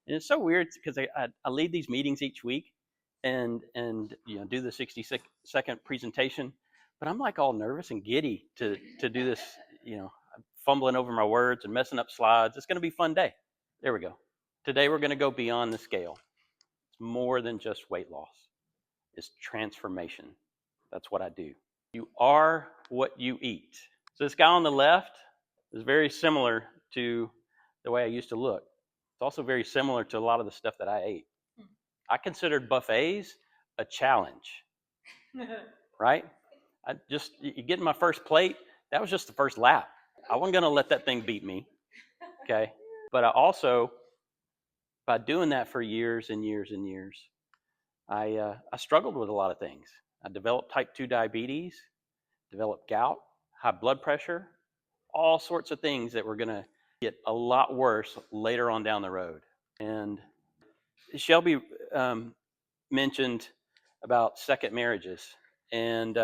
And it's so weird because I lead these meetings each week and do the 60-second presentation, but I'm like all nervous and giddy to do this, fumbling over my words and messing up slides. It's going to be a fun day. There we go. Today we're going to go beyond the scale. It's more than just weight loss. It's transformation. That's what I do. You are what you eat. So this guy on the left is very similar to the way I used to look. It's also very similar to a lot of the stuff that I ate. I considered buffets a challenge, right? You get in my first plate, that was just the first lap. I wasn't going to let that thing beat me, okay? But I also, by doing that for years and years and years, I struggled with a lot of things. I developed type 2 diabetes, developed gout, high blood pressure, all sorts of things that were going to get a lot worse later on down the road. And Shelby mentioned about second marriages, and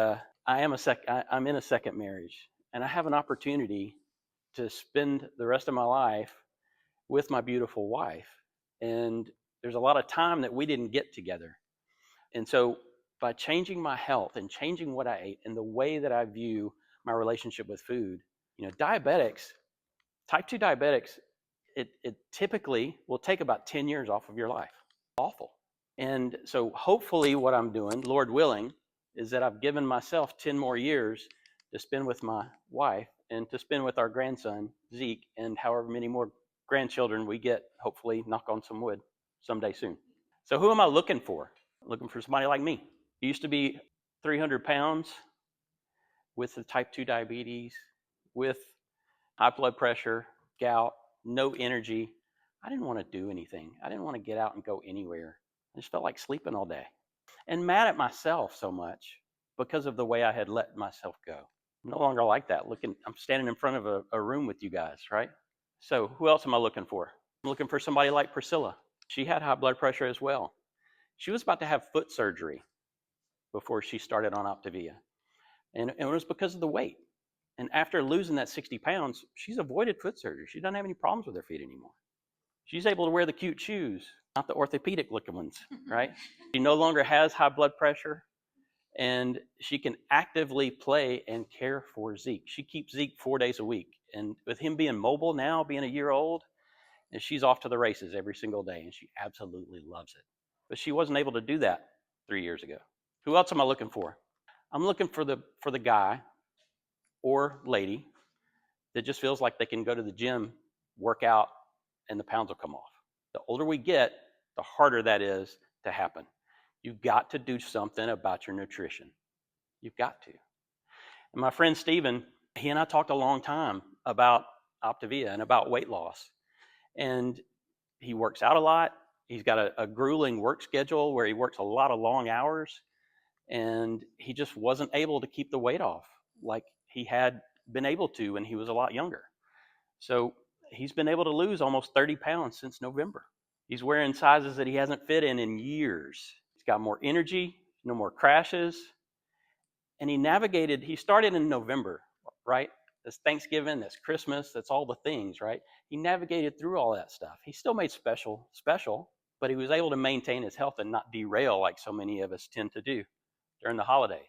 I'm in a second marriage, and I have an opportunity to spend the rest of my life with my beautiful wife. And there's a lot of time that we didn't get together. And so by changing my health and changing what I ate and the way that I view my relationship with food, diabetics, type 2 diabetics, it typically will take about 10 years off of your life. Awful. And so hopefully what I'm doing, Lord willing, is that I've given myself 10 more years to spend with my wife and to spend with our grandson, Zeke, and however many more grandchildren we get, hopefully, knock on some wood, someday soon. So who am I looking for? Looking for somebody like me. I used to be 300 pounds with the type 2 diabetes, with high blood pressure, gout, no energy. I didn't want to do anything. I didn't want to get out and go anywhere. I just felt like sleeping all day. And mad at myself so much because of the way I had let myself go. I'm no longer like that. I'm standing in front of a room with you guys, right? So who else am I looking for? I'm looking for somebody like Priscilla. She had high blood pressure as well. She was about to have foot surgery before she started on Optavia. And it was because of the weight. And after losing that 60 pounds, she's avoided foot surgery. She doesn't have any problems with her feet anymore. She's able to wear the cute shoes, not the orthopedic looking ones, right? She no longer has high blood pressure, and she can actively play and care for Zeke. She keeps Zeke 4 days a week. And with him being mobile now, being a year old, and she's off to the races every single day, and she absolutely loves it. But she wasn't able to do that 3 years ago. Who else am I looking for? I'm looking for the guy or lady that just feels like they can go to the gym, work out, and the pounds will come off. The older we get, the harder that is to happen. You've got to do something about your nutrition. You've got to. And my friend Steven, he and I talked a long time about Optavia and about weight loss. And he works out a lot. He's got a grueling work schedule where he works a lot of long hours. And he just wasn't able to keep the weight off like he had been able to when he was a lot younger. So he's been able to lose almost 30 pounds since November. He's wearing sizes that he hasn't fit in years. He's got more energy, no more crashes. And he started in November, right? That's Thanksgiving, that's Christmas, that's all the things, right? He navigated through all that stuff. He still made special, but he was able to maintain his health and not derail like so many of us tend to do during the holidays.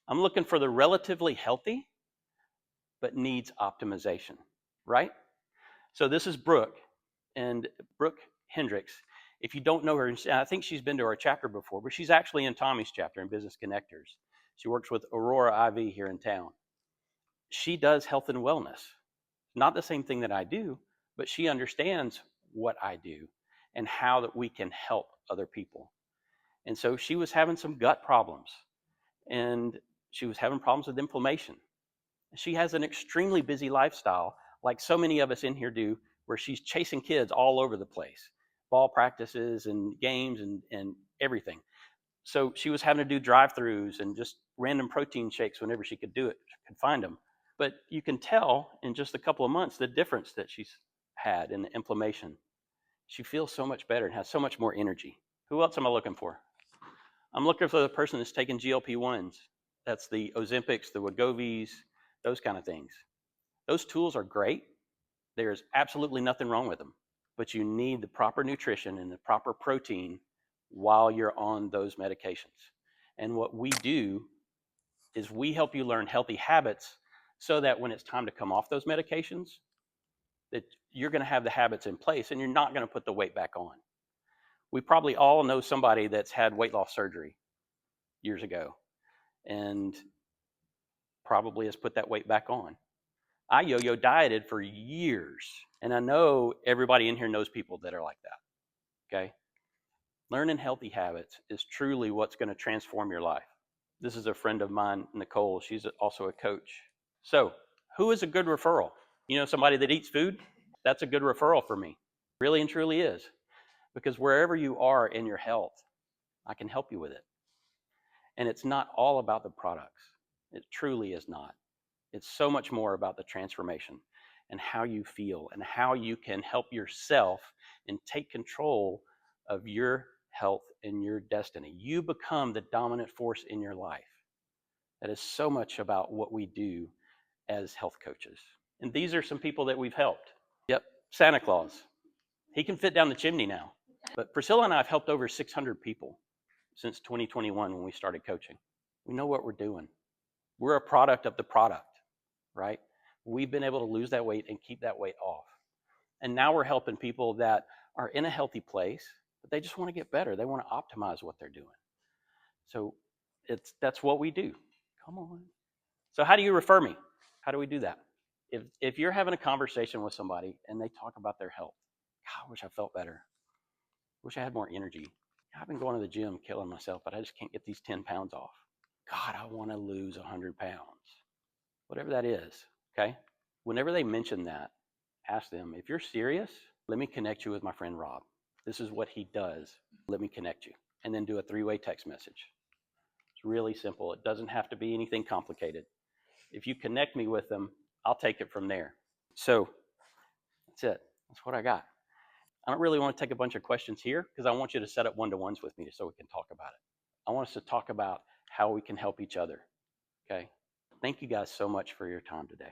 I'm looking for the relatively healthy, but needs optimization, right? So this is Brooke, and Brooke Hendricks. If you don't know her, I think she's been to our chapter before, but she's actually in Tommy's chapter in Business Connectors. She works with Aurora IV here in town. She does health and wellness. Not the same thing that I do, but she understands what I do and how that we can help other people. And so she was having some gut problems, and she was having problems with inflammation. She has an extremely busy lifestyle, like so many of us in here do, where she's chasing kids all over the place, ball practices and games and everything. So she was having to do drive-throughs and just random protein shakes whenever she could do it, could find them. But you can tell in just a couple of months the difference that she's had in the inflammation. She feels so much better and has so much more energy. Who else am I looking for? I'm looking for the person that's taking GLP-1s. That's the Ozempics, the Wegovy's, those kind of things. Those tools are great. There's absolutely nothing wrong with them. but you need the proper nutrition and the proper protein while you're on those medications. And what we do is we help you learn healthy habits so that when it's time to come off those medications, that you're going to have the habits in place and you're not going to put the weight back on. We probably all know somebody that's had weight loss surgery years ago and probably has put that weight back on. I yo-yo dieted for years, and I know everybody in here knows people that are like that, okay? Learning healthy habits is truly what's going to transform your life. This is a friend of mine, Nicole. She's also a coach. So, who is a good referral? You know, somebody that eats food? That's a good referral for me. Really and truly is. Because wherever you are in your health, I can help you with it. And it's not all about the products. It truly is not. It's so much more about the transformation and how you feel and how you can help yourself and take control of your health and your destiny. You become the dominant force in your life. That is so much about what we do as health coaches. And these are some people that we've helped. Yep, Santa Claus. He can fit down the chimney now. But Priscilla and I have helped over 600 people since 2021 when we started coaching. We know what we're doing. We're a product of the product, right? We've been able to lose that weight and keep that weight off. And now we're helping people that are in a healthy place, but they just want to get better. They want to optimize what they're doing. So that's what we do. Come on. So how do you refer me? How do we do that? If you're having a conversation with somebody and they talk about their health, God, I wish I felt better. Wish I had more energy. I've been going to the gym killing myself, but I just can't get these 10 pounds off. God, I want to lose 100 pounds. Whatever that is, okay? Whenever they mention that, ask them, if you're serious, let me connect you with my friend Rob. This is what he does. Let me connect you. And then do a 3-way text message. It's really simple. It doesn't have to be anything complicated. If you connect me with them, I'll take it from there. So that's it. That's what I got. I don't really want to take a bunch of questions here because I want you to set up one-to-ones with me so we can talk about it. I want us to talk about how we can help each other, okay? Thank you guys so much for your time today.